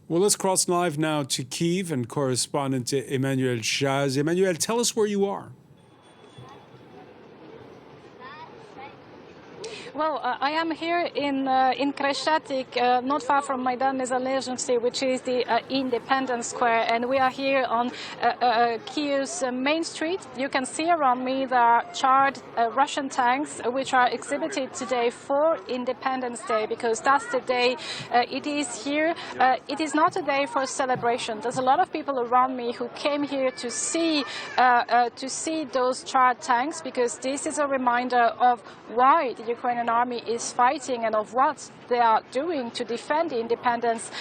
Well, let's cross live now to Kyiv and correspondent Emmanuelle Chaze. Emmanuelle, tell us where you are. Well, I am here in Kremlin, not far from Maidan Nezalezhnosti, which is the Independence Square, and we are here on Kyiv's main street. You can see around me there are charred Russian tanks, which are exhibited today for Independence Day, because that's the day it is here. It is not a day for celebration. There's a lot of people around me who came here to see those charred tanks, because this is a reminder of why the Ukrainian army is fighting and of what they are doing to defend the independence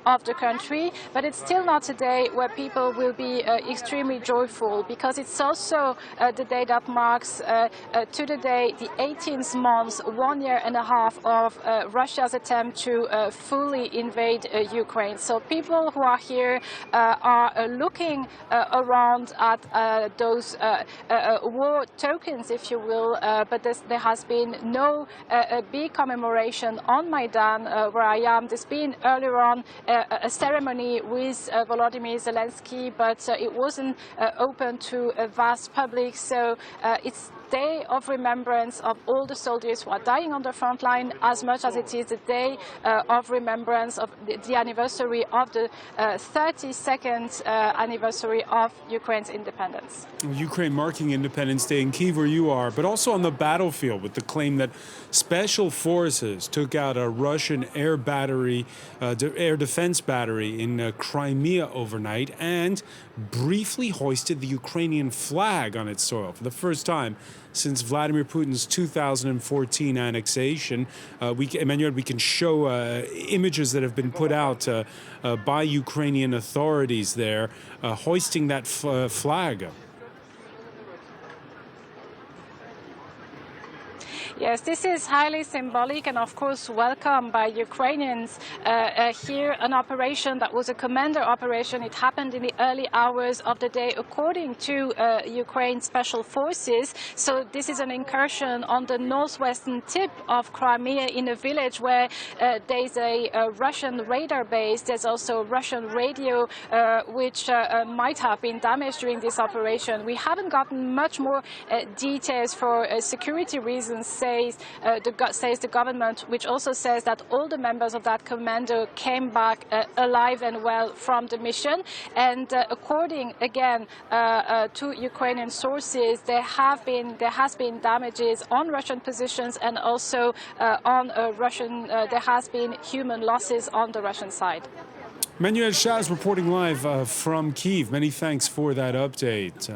of the country. But it's still not a day where people will be extremely joyful, because it's also the day that marks to the day the 18th month, 1 year and a half of Russia's attempt to fully invade Ukraine. So people who are here are looking around at those war tokens, if you will, but there has been no big commemoration on Maidan where I am. There's been earlier on a ceremony with Volodymyr Zelensky, but it wasn't open to a vast public. So it's day of remembrance of all the soldiers who are dying on the front line, as much as it is the day of remembrance of the anniversary of the 32nd anniversary of Ukraine's independence. Ukraine marking Independence Day in Kyiv, where you are, but also on the battlefield with the claim that special forces took out a Russian air defense battery in Crimea overnight and briefly hoisted the Ukrainian flag on its soil for the first time since Vladimir Putin's 2014 annexation. Emmanuelle, we can show images that have been put out by Ukrainian authorities there, hoisting that flag. Yes, this is highly symbolic and, of course, welcome by Ukrainians. Here, an operation that was a commander operation. It happened in the early hours of the day, according to Ukraine's special forces. So this is an incursion on the northwestern tip of Crimea in a village where there's a Russian radar base. There's also Russian radio, which might have been damaged during this operation. We haven't gotten much more details for security reasons, says the government, which also says that all the members of that commando came back alive and well from the mission. And according again to Ukrainian sources, there has been damages on Russian positions, and also on there has been human losses on the Russian side. Emmanuelle Chaze reporting live from Kyiv. Many thanks for that update.